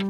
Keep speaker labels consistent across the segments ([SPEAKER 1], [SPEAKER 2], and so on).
[SPEAKER 1] Good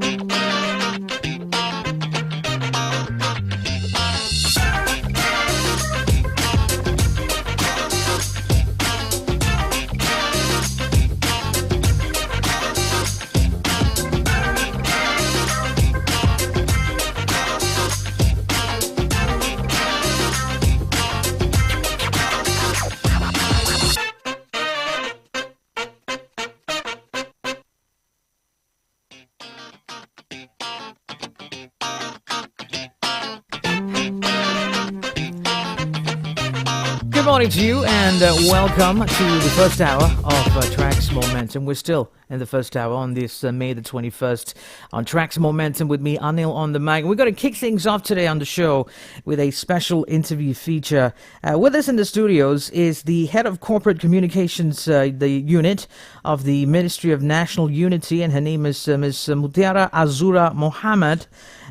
[SPEAKER 1] morning to you and welcome to the first hour of Tracks Momentum. We're still in the first hour on this May the 21st on Tracks Momentum with me, Anil, on the mic. We're going to kick things off today on the show with a special interview feature. With us in the studios is the head of corporate communications, the unit of the Ministry of National Unity, and her name is Ms. Mutia Azura Mohamed.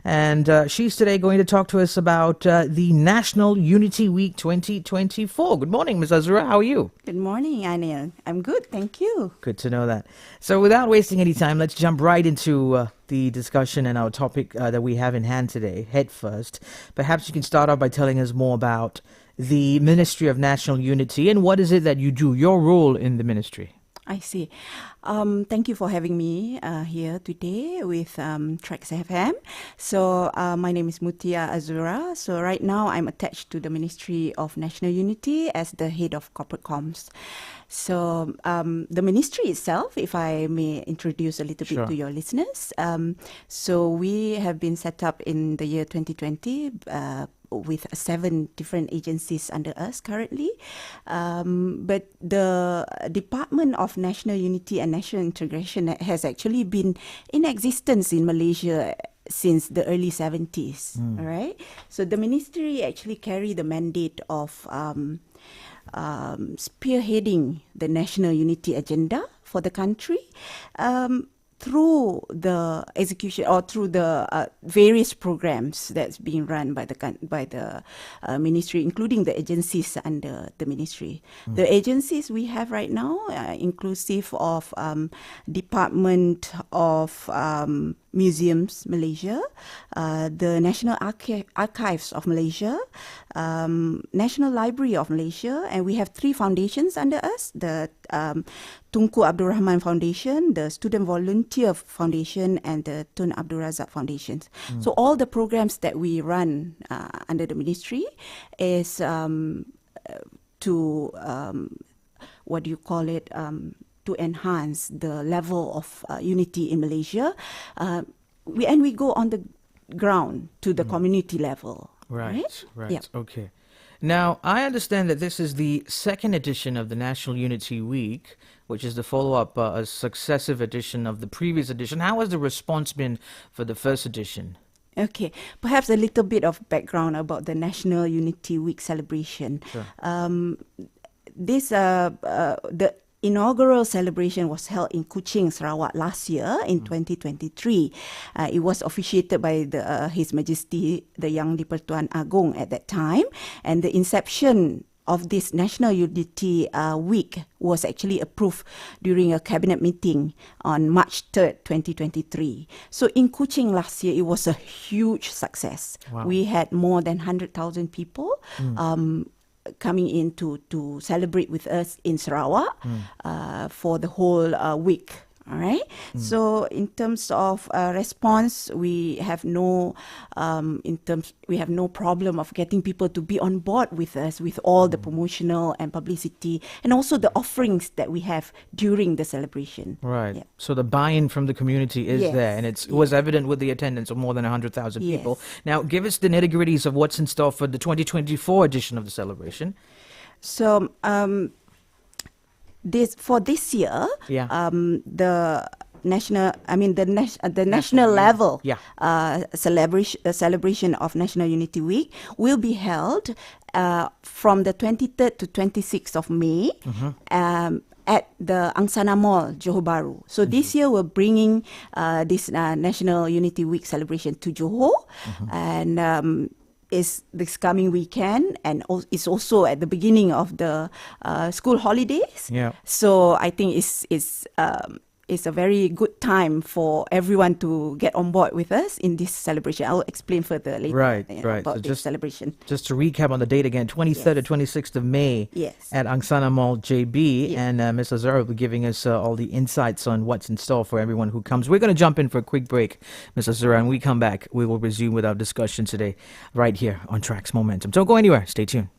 [SPEAKER 1] And she's today going to talk to us about the National Unity Week 2024. Good morning, Ms. Azura. How are you?
[SPEAKER 2] Good morning, Anil. I'm good, thank you.
[SPEAKER 1] Good to know that. So without wasting any time, let's jump right into the discussion and our topic that we have in hand today, head first. Perhaps you can start off by telling us more about the Ministry of National Unity and what is it that you do, your role in the ministry.
[SPEAKER 2] I see. Thank you for having me here today with TRAXXfm. So my name is Mutia Azura. So right now I'm attached to the Ministry of National Unity as the head of corporate comms. So the ministry itself, if I may introduce a little bit to your listeners. So we have been set up in the year 2020 with 7 different agencies under us currently. But the Department of National Unity and National Integration has actually been in existence in Malaysia since the early 70s. All right. So the ministry actually carry the mandate of spearheading the national unity agenda for the country through the execution or through the various programs that's being run by the ministry, including the agencies under the ministry. The agencies we have right now, inclusive of Department of Museums Malaysia, the National Archives of Malaysia, National Library of Malaysia, and we have 3 foundations under us, the Tunku Abdul Rahman Foundation, the Student Volunteer Foundation, and the Tun Abdul Razak Foundation. So all the programs that we run under the ministry is to to enhance the level of unity in Malaysia. We go on the ground to the community level.
[SPEAKER 1] Right.
[SPEAKER 2] Yep.
[SPEAKER 1] Okay. Now, I understand that this is the second edition of the National Unity Week, which is the follow-up, a successive edition of the previous edition. How has the response been for the first edition?
[SPEAKER 2] Okay, perhaps a little bit of background about the National Unity Week celebration.
[SPEAKER 1] Sure.
[SPEAKER 2] The inaugural celebration was held in Kuching, Sarawak last year in 2023. It was officiated by His Majesty the Yang di-Pertuan Agong at that time, and the inception of this National Unity Week was actually approved during a cabinet meeting on March 3rd, 2023. So in Kuching last year, it was a huge success.
[SPEAKER 1] Wow.
[SPEAKER 2] We had more than 100,000 people coming in to celebrate with us in Sarawak for the whole week. All right. So in terms of response, we have no problem of getting people to be on board with us with all the promotional and publicity and also the offerings that we have during the celebration.
[SPEAKER 1] Right.
[SPEAKER 2] Yeah.
[SPEAKER 1] So the buy-in from the community is
[SPEAKER 2] Yes.
[SPEAKER 1] there, and it was evident with the attendance of more than 100,000
[SPEAKER 2] Yes.
[SPEAKER 1] people. Now, give us the nitty-gritties of what's in store for the 2024 edition of the celebration.
[SPEAKER 2] So this year, the national level celebration of National Unity Week will be held from the 23rd to 26th of May at the Angsana Mall, Johor Bahru. So this year we're bringing this National Unity Week celebration to Johor, and is this coming weekend, and it's also at the beginning of the school holidays.
[SPEAKER 1] Yeah.
[SPEAKER 2] So I think it's it's a very good time for everyone to get on board with us in this celebration. I'll explain further later
[SPEAKER 1] Right.
[SPEAKER 2] about
[SPEAKER 1] So
[SPEAKER 2] this celebration.
[SPEAKER 1] Just to recap on the date again, 23rd to 26th of May
[SPEAKER 2] Yes.
[SPEAKER 1] at Angsana Mall JB.
[SPEAKER 2] Yes.
[SPEAKER 1] And Ms. Azura will be giving us all the insights on what's in store for everyone who comes. We're going to jump in for a quick break, Ms. Azura, and when we come back, we will resume with our discussion today right here on Tracks Momentum. Don't go anywhere. Stay tuned.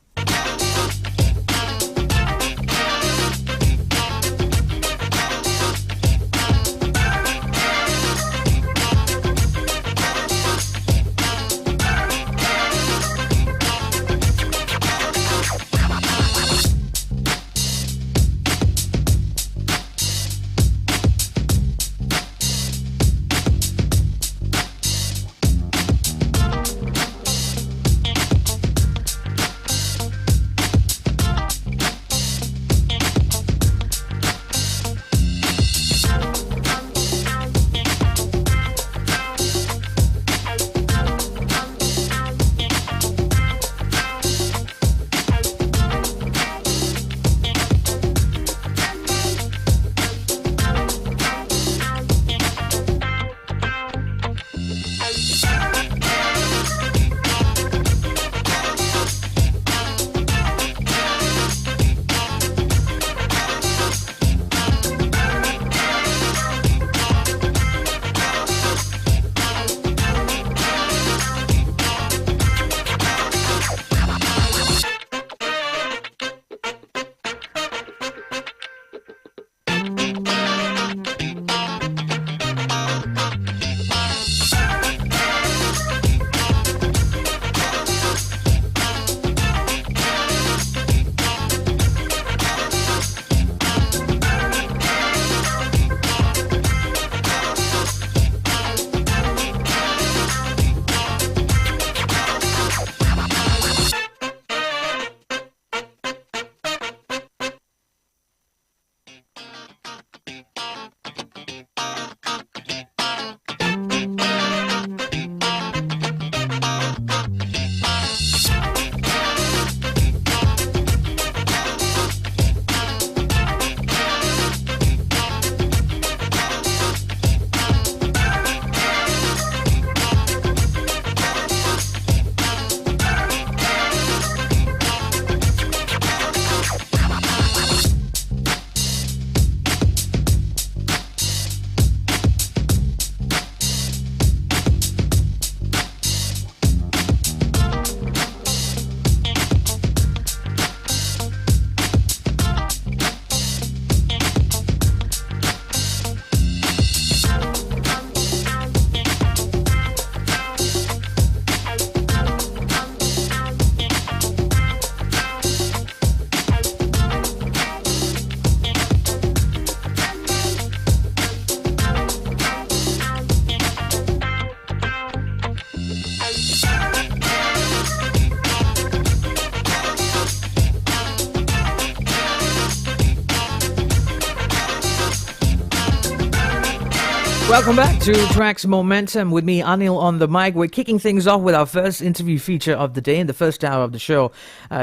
[SPEAKER 1] Welcome back to Tracks Momentum with me, Anil, on the mic. We're kicking things off with our first interview feature of the day in the first hour of the show.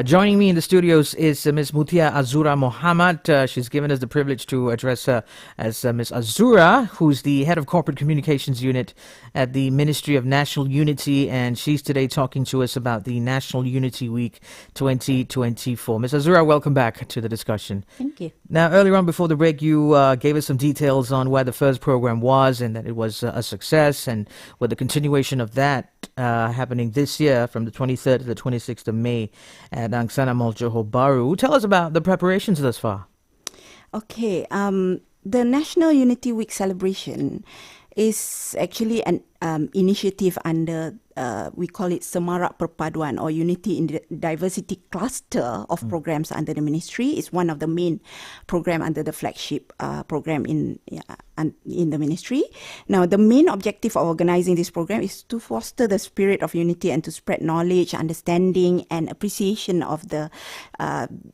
[SPEAKER 1] Joining me in the studios is Ms. Mutia Azura Mohamed. She's given us the privilege to address her as Ms. Azura, who's the head of corporate communications unit at the Ministry of National Unity, and she's today talking to us about the National Unity Week 2024. Ms. Azura, welcome back to the discussion.
[SPEAKER 2] Thank you.
[SPEAKER 1] Now, earlier on before the break, you gave us some details on where the first program was and that it was a success, and with the continuation of that happening this year from the 23rd to the 26th of May at Angsana Mall Johor Bahru. Tell us about the preparations thus far.
[SPEAKER 2] Okay, the National Unity Week celebration is actually an initiative under, we call it Semarak Perpaduan, or Unity in the Diversity Cluster of programs under the ministry. It's one of the main program under the flagship program in the ministry. Now, the main objective of organizing this program is to foster the spirit of unity and to spread knowledge, understanding, and appreciation of the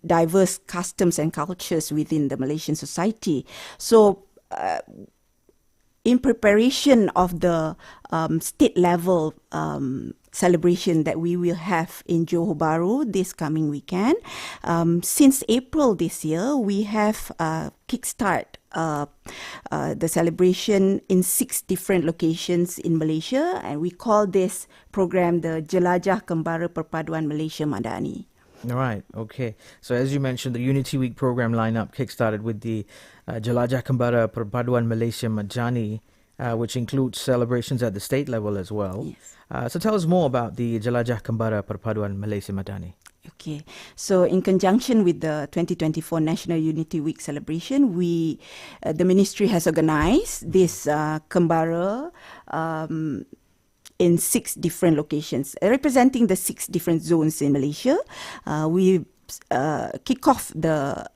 [SPEAKER 2] diverse customs and cultures within the Malaysian society. So, in preparation of the state level celebration that we will have in Johor Bahru this coming weekend. Since April this year, we have kickstart the celebration in 6 different locations in Malaysia, and we call this program the Jelajah Kembara Perpaduan Malaysia Madani.
[SPEAKER 1] Right, okay. So as you mentioned, the Unity Week program lineup kickstarted with the Jelajah Kembara Perpaduan Malaysia Madani, which includes celebrations at the state level as well.
[SPEAKER 2] Yes.
[SPEAKER 1] So tell us more about the Jelajah Kembara Perpaduan Malaysia Madani.
[SPEAKER 2] Okay, so in conjunction with the 2024 National Unity Week celebration, the ministry has organized this Kembara in 6 different locations, representing the 6 different zones in Malaysia. We kick off the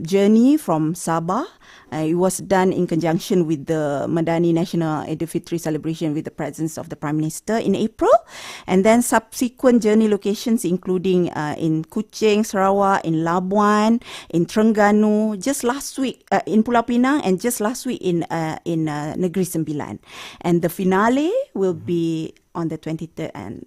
[SPEAKER 2] journey from Sabah. It was done in conjunction with the Madani National Eid al-Fitri celebration with the presence of the Prime Minister in April. And then subsequent journey locations including in Kuching, Sarawak, in Labuan, in Terengganu, just last week in Pulau Pinang, and just last week in Negeri Sembilan. And the finale will be on the 23rd and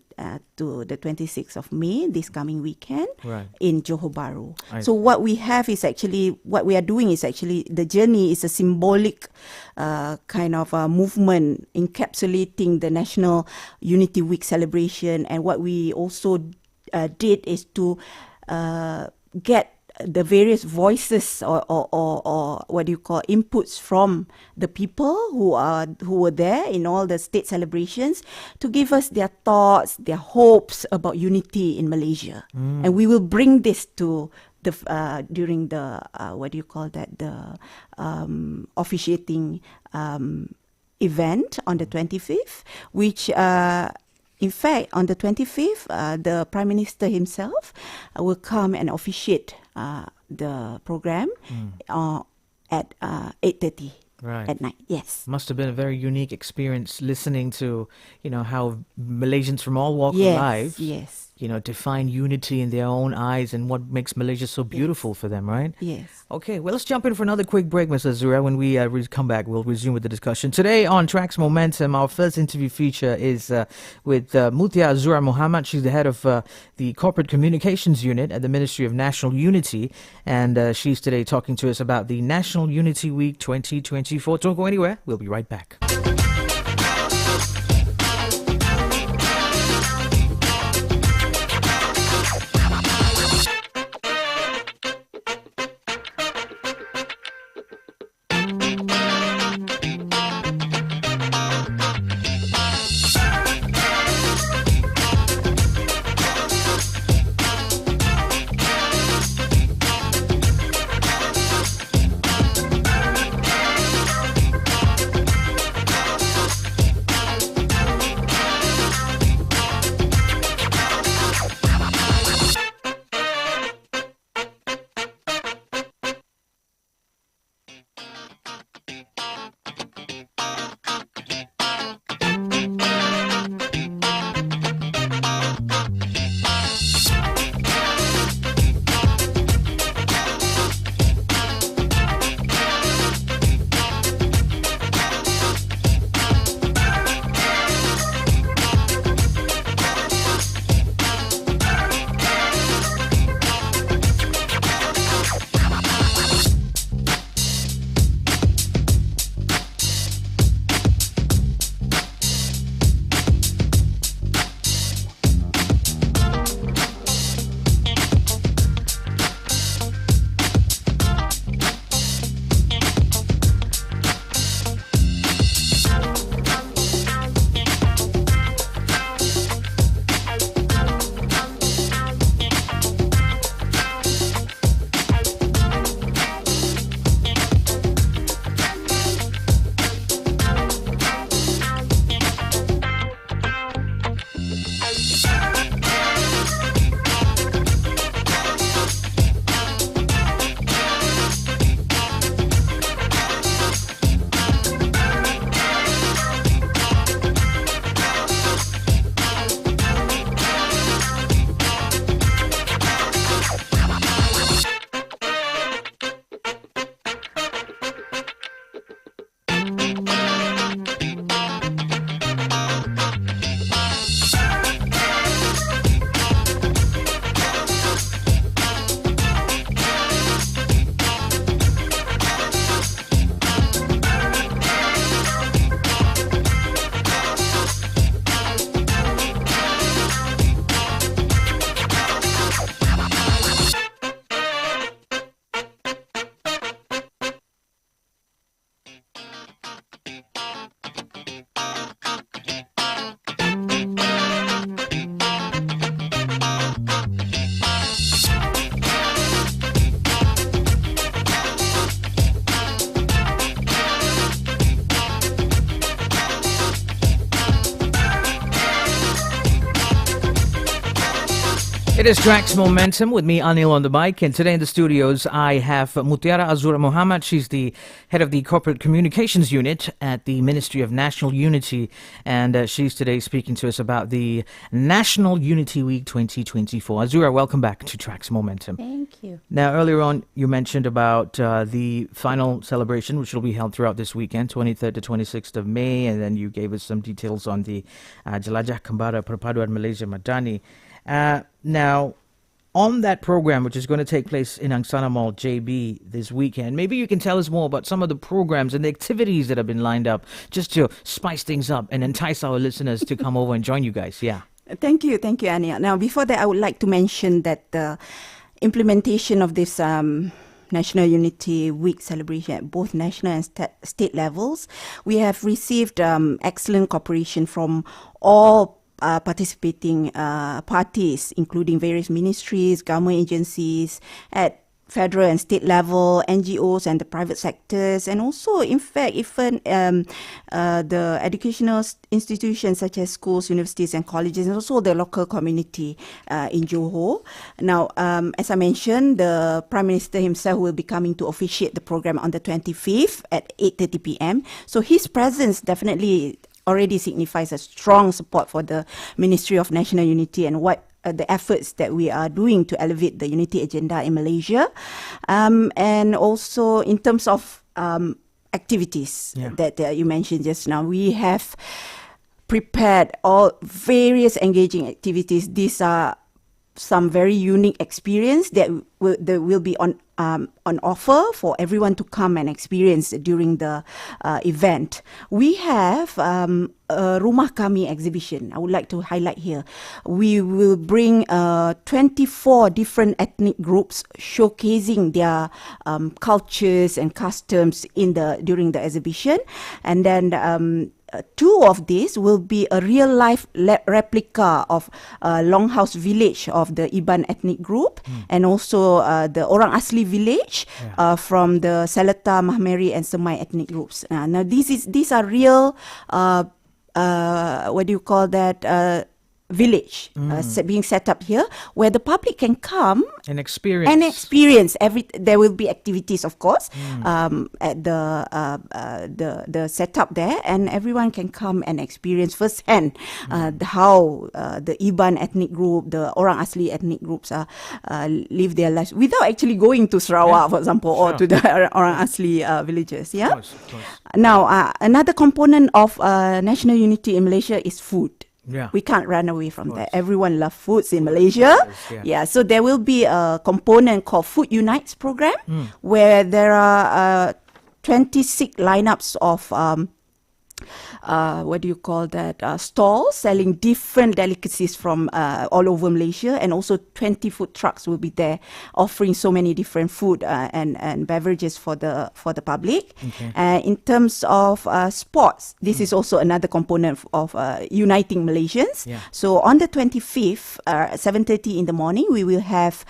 [SPEAKER 2] to the 26th of May, this coming weekend,
[SPEAKER 1] right, in
[SPEAKER 2] Johor Bahru. So what we are doing is actually, the journey is a symbolic kind of movement encapsulating the National Unity Week celebration. And what we also did is to get the various voices or what do you call inputs from the people who were there in all the state celebrations to give us their thoughts, their hopes about unity in Malaysia. And we will bring this to the during the what do you call that, the officiating event on the 25th, which in fact, on the 25th, the Prime Minister himself will come and officiate the program at 8:30 at night. Yes.
[SPEAKER 1] Must have been a very unique experience listening to, how Malaysians from all walks of life, define unity in their own eyes and what makes Malaysia so beautiful for them, right?
[SPEAKER 2] Yes.
[SPEAKER 1] Okay, well, let's jump in for another quick break, Ms. Azura. When we come back, we'll resume with the discussion. Today on Tracks Momentum, our first interview feature is with Mutia Azura Mohamed. She's the head of the Corporate Communications Unit at the Ministry of National Unity, and she's today talking to us about the National Unity Week 2024. Don't go anywhere. We'll be right back. It is Tracks Momentum with me, Anil, on the mic. And today in the studios, I have Mutia Azura Mohamed. She's the head of the Corporate Communications Unit at the Ministry of National Unity. And she's today speaking to us about the National Unity Week 2024. Azura, welcome back to Tracks Momentum.
[SPEAKER 2] Thank you.
[SPEAKER 1] Now, earlier on, you mentioned about the final celebration, which will be held throughout this weekend, 23rd to 26th of May. And then you gave us some details on the Jelajah Kembara Perpaduan Malaysia Madani. Now, on that program, which is going to take place in Angsana Mall JB this weekend, maybe you can tell us more about some of the programs and the activities that have been lined up just to spice things up and entice our listeners to come over and join you guys. Yeah.
[SPEAKER 2] Thank you, Ania. Now, before that, I would like to mention that the implementation of this National Unity Week celebration at both national and state levels, we have received excellent cooperation from all participating parties, including various ministries, government agencies at federal and state level, NGOs and the private sectors, and also, in fact, even the educational institutions such as schools, universities and colleges, and also the local community in Johor. Now, as I mentioned, the Prime Minister himself will be coming to officiate the program on the 25th at 8:30 p.m. So his presence definitely already signifies a strong support for the Ministry of National Unity and what the efforts that we are doing to elevate the unity agenda in Malaysia. And also in terms of activities that you mentioned just now, we have prepared all various engaging activities. These are some very unique experience that will be on offer for everyone to come and experience during the event. We have a Rumah Kami exhibition. I would like to highlight here. We will bring 24 different ethnic groups showcasing their cultures and customs during the exhibition, and then two of these will be a real-life replica of Longhouse village of the Iban ethnic group, and also the Orang Asli village from the Seletar, Mahmeri and Semai ethnic groups. Now these are real, what do you call that, village being set up here, where the public can come
[SPEAKER 1] and experience.
[SPEAKER 2] There will be activities, of course, at the setup there, and everyone can come and experience firsthand how the Iban ethnic group, the Orang Asli ethnic groups live their lives without actually going to Sarawak, for example, or to the Orang Asli villages. Yeah.
[SPEAKER 1] Of course.
[SPEAKER 2] Now, another component of national unity in Malaysia is food.
[SPEAKER 1] Yeah.
[SPEAKER 2] We can't run away from that. Everyone loves foods in Malaysia. Yeah. So there will be a component called Food Unites program, where there are 26 lineups of stalls selling different delicacies from all over Malaysia, and also 20 food trucks will be there offering so many different food and beverages for the public. Okay. In terms of sports, this is also another component of uniting Malaysians. Yeah. So on the 25th, 7:30 in the morning, we will have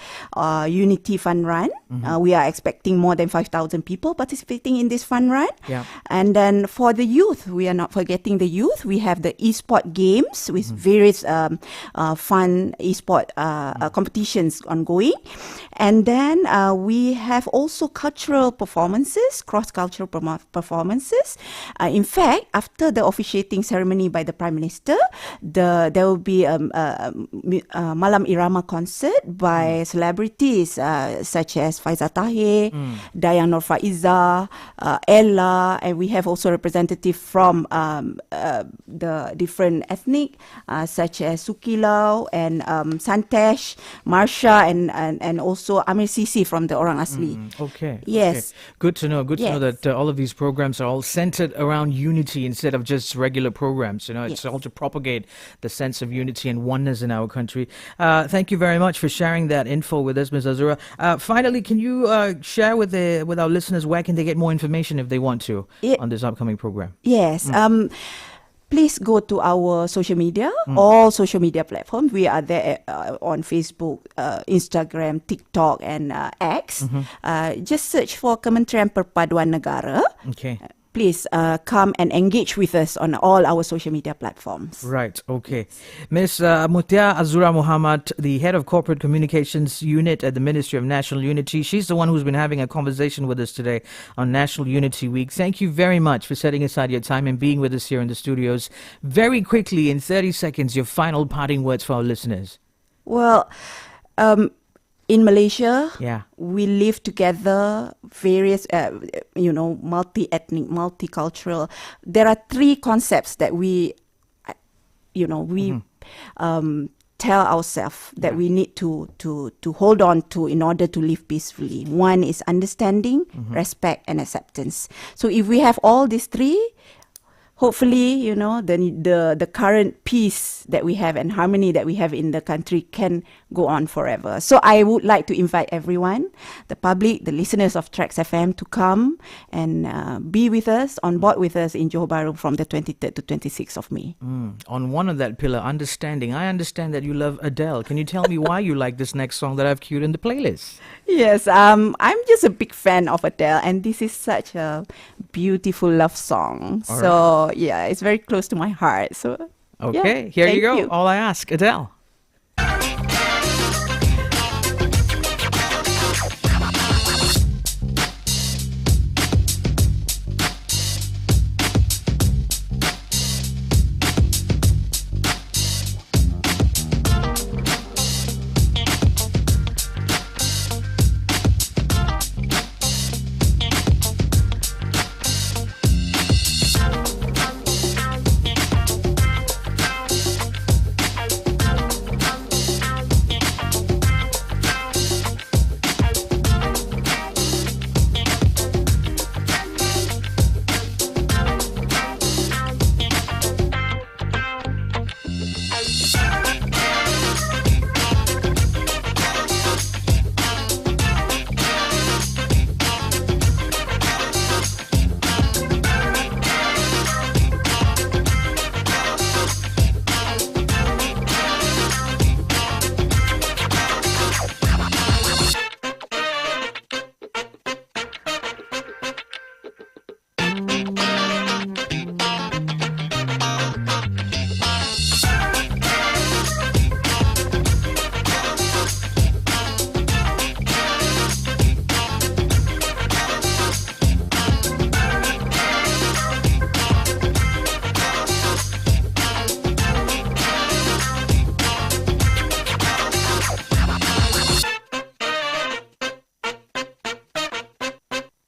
[SPEAKER 2] Unity Fun Run. We are expecting more than 5,000 people participating in this fun run. Yeah. And then for the youth, we are not forgetting the youth. We have the e-sport games with various fun e-sport competitions ongoing. And then we have also cultural performances, cross-cultural performances. In fact, after the officiating ceremony by the Prime Minister, there will be a Malam Irama concert by celebrities such as Faizal Tahir, Dayang Nur Faiza, Ella, and we have also representatives from the different ethnic such as Sukilau and Santesh, Marsha, and also Amir Sisi from the Orang Asli.
[SPEAKER 1] Okay.
[SPEAKER 2] Yes.
[SPEAKER 1] Okay. Good to know. Good to know that all of these programs are all centered around unity instead of just regular programs. You know, it's all to propagate the sense of unity and oneness in our country. Thank you very much for sharing that info with us, Ms. Azura. Finally, can you share with our listeners where can they get more information if they want to on this upcoming program?
[SPEAKER 2] Yes. Please go to our social media, all social media platforms. We are there on Facebook, Instagram, TikTok, and X. Just search for Kementerian Perpaduan Negara.
[SPEAKER 1] Okay.
[SPEAKER 2] please come and engage with us on all our social media platforms.
[SPEAKER 1] Right, okay. Miss Mutia Azura Mohamed, the head of corporate communications unit at the Ministry of National Unity. She's the one who's been having a conversation with us today on National Unity Week. Thank you very much for setting aside your time and being with us here in the studios. Very quickly, in 30 seconds, your final parting words for our listeners.
[SPEAKER 2] Well, in Malaysia,
[SPEAKER 1] Yeah.
[SPEAKER 2] we live together, various, multi-ethnic, multicultural. There are three concepts that we tell ourselves that we need to hold on to in order to live peacefully. One is understanding, respect, and acceptance. So if we have all these three, hopefully, the current peace that we have and harmony that we have in the country can go on forever. So I would like to invite everyone, the public, the listeners of TRAXXfm, to come and be with us, on board with us in Johor Bahru from the 23rd to 26th of May.
[SPEAKER 1] On one of that pillar, understanding, I understand that you love Adele. Can you tell me why you like this next song that I've queued in the playlist?
[SPEAKER 2] Yes, I'm just a big fan of Adele, and this is such a beautiful love song.
[SPEAKER 1] All
[SPEAKER 2] so, yeah, it's very close to my heart. So,
[SPEAKER 1] Okay,
[SPEAKER 2] yeah,
[SPEAKER 1] here
[SPEAKER 2] thank
[SPEAKER 1] you go. All I ask, Adele.